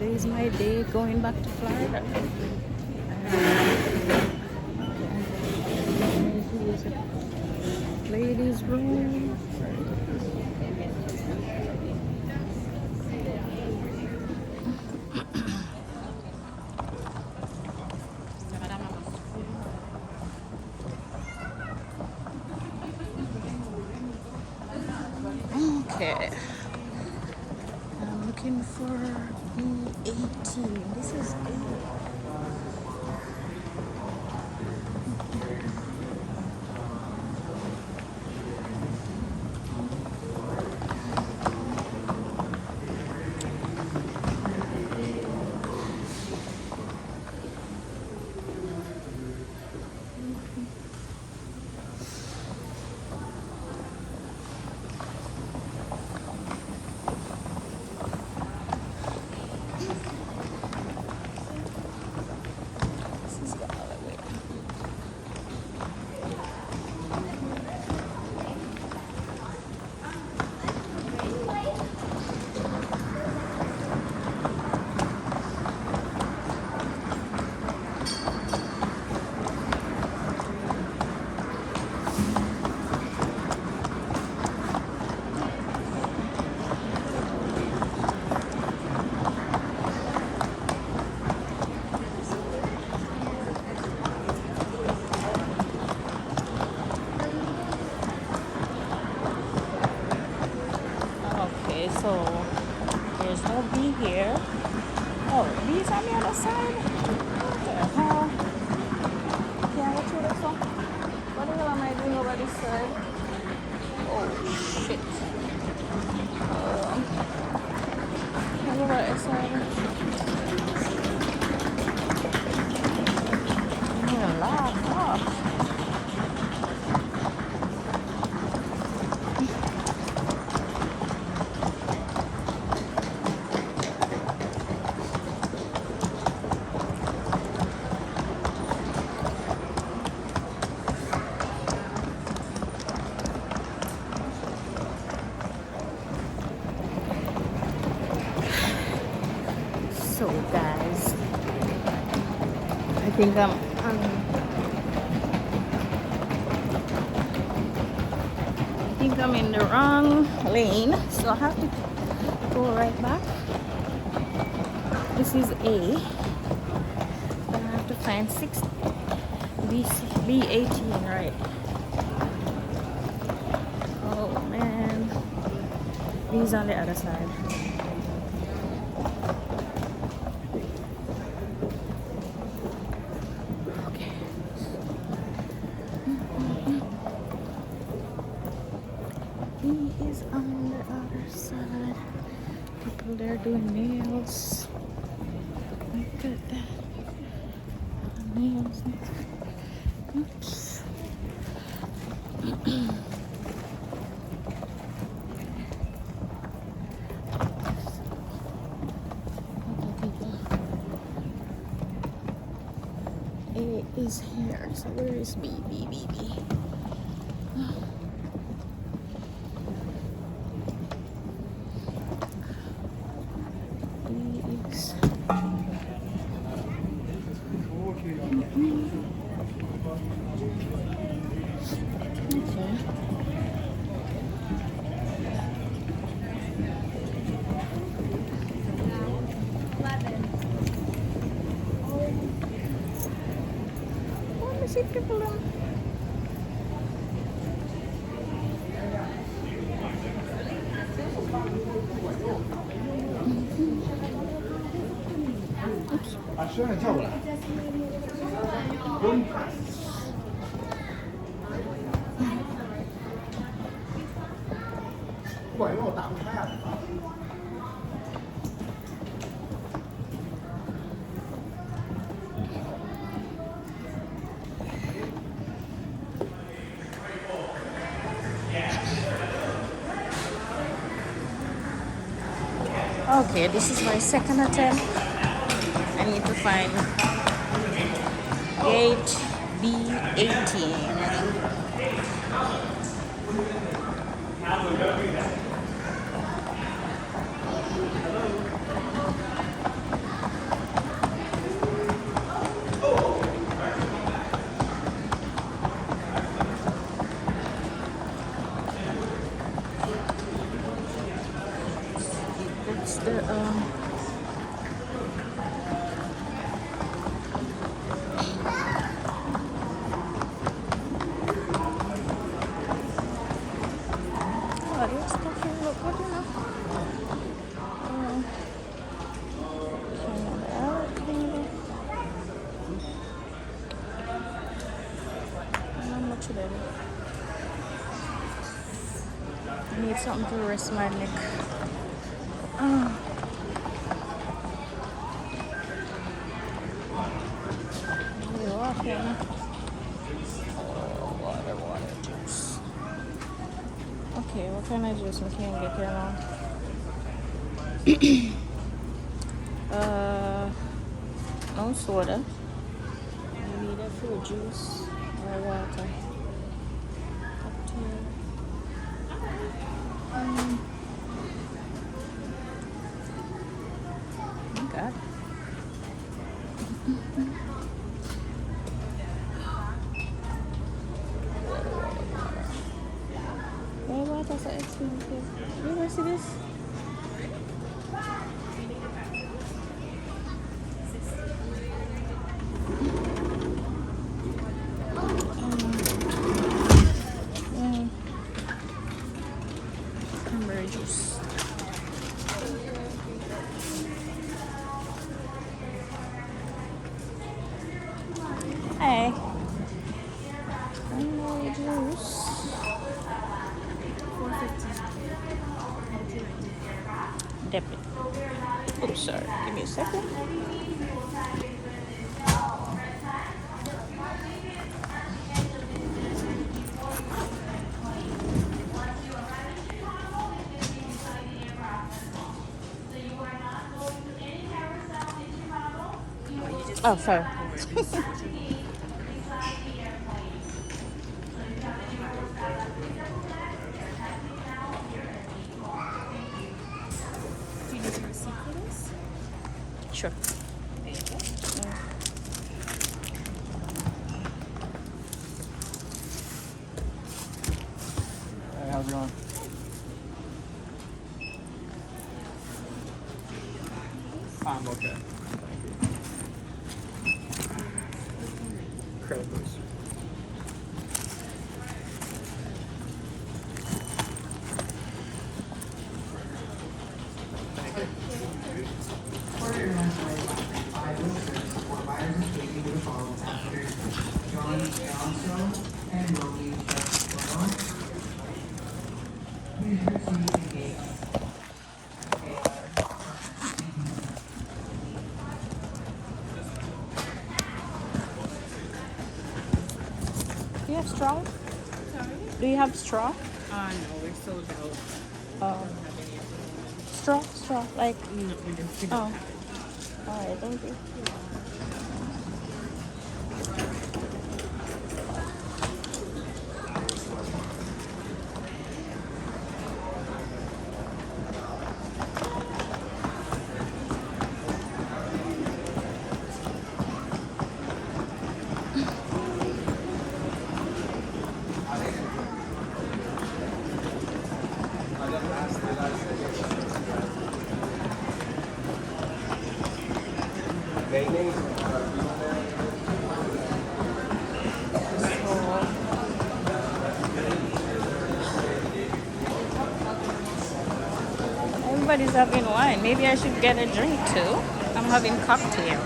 today's my day going back to Florida. Ladies' room. Okay. I'm looking for B18. This is A. Okay, so there's no B here. Oh, B's on the other side? What the hell? Can I go through this one? What the hell am I doing over this side? Oh, shit. Go over this side. Oh, laugh off. So guys, I think I'm in the wrong lane, so I have to go right back. This is A. I have to find B18, right? Oh man, B's on the other side. He is on the other side. People there doing nails. Look at that. Nails. Oops. A is here. So where is B? B. See people there. Oops. 把学生叫过来。不管用，我打不开啊。Okay, this is my second attempt. I need to find gate B18. Oh, this stuff here look good enough. How much of that? I need something to rest my neck. You're walking. Oh, water juice. Okay, what kind of juice we can get here now? No soda. You need a fruit juice or water. Up to you. Oh God. Why water so expensive? You ever see this? Cranberry juice. Hey. Cranberry juice. Dip it. Oops, sorry. Give me a second. Oh, sorry. Do you need a receipt for this? Sure. Hey, how's it going? I'm okay. Credit, please. Thank you. For airlines flight 506, for buyers and safety will follow passengers John Alonso and Romy Brown. Please proceed to gate. Do you have straw? Sorry? Do you have straw? No, we're sold out. Oh, Don't have any of straw, like, them. No, we don't. oh. Alright, thank you. Everybody's having wine. Maybe I should get a drink too. I'm having cocktail.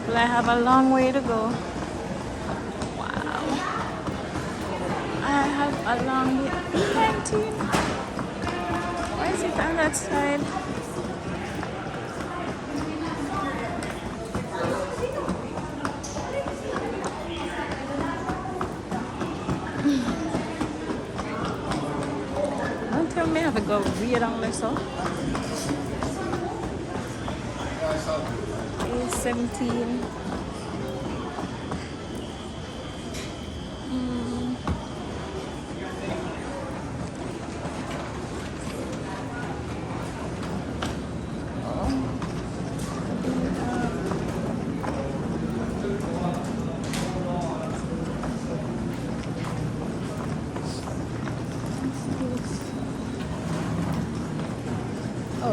Well, I have a long way to go. Wow. I have a long way. 19. Why is it on that side? Don't tell me I have to go weird on myself. It's 17.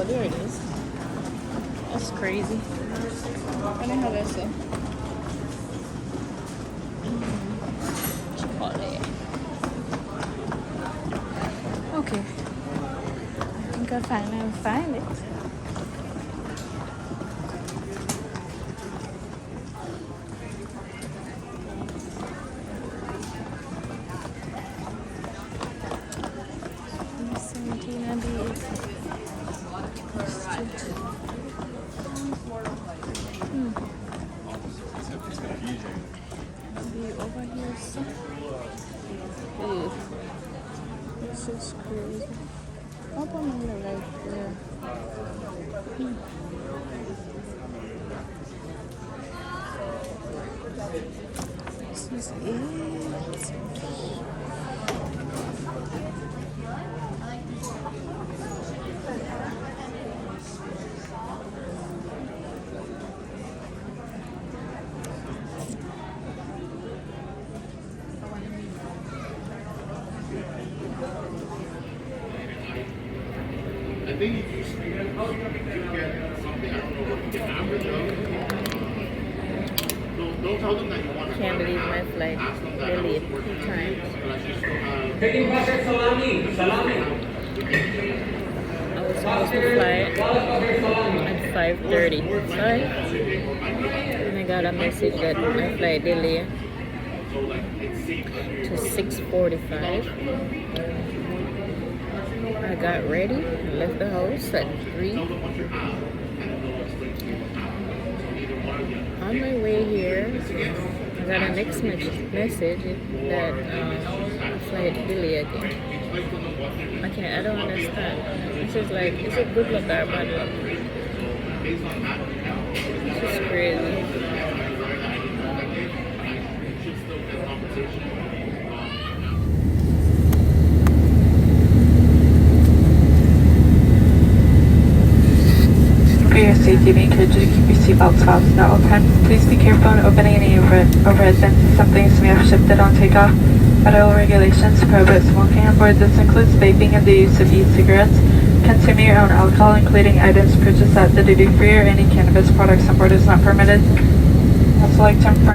there it is. That's crazy. I don't have that stuff. Chipotle. Okay. I think I finally find it. Over here, so this is crazy. Up on the right there. This is it. I think if you get something, I don't know what you get after don't tell them that you want to. Can't believe my flight delayed 2 times. Taking butter salami. I was supposed to fly at 5:30. Sorry. And I got a message that my flight delayed to 6:45. I got ready and left the house at 3. On my way here, I got a next message that flight delay again. I don't understand. It's just like, is it good luck or bad luck? It's just crazy. For your safety, we encourage you to keep your seatbelts fastened at all times. Please be careful in opening any overhead vents. Some things may have shifted on takeoff. Federal regulations prohibit smoking on board. This includes vaping and the use of e-cigarettes. Consuming your own alcohol, including items purchased at the duty free or any cannabis products on board, is not permitted. Also, like to inform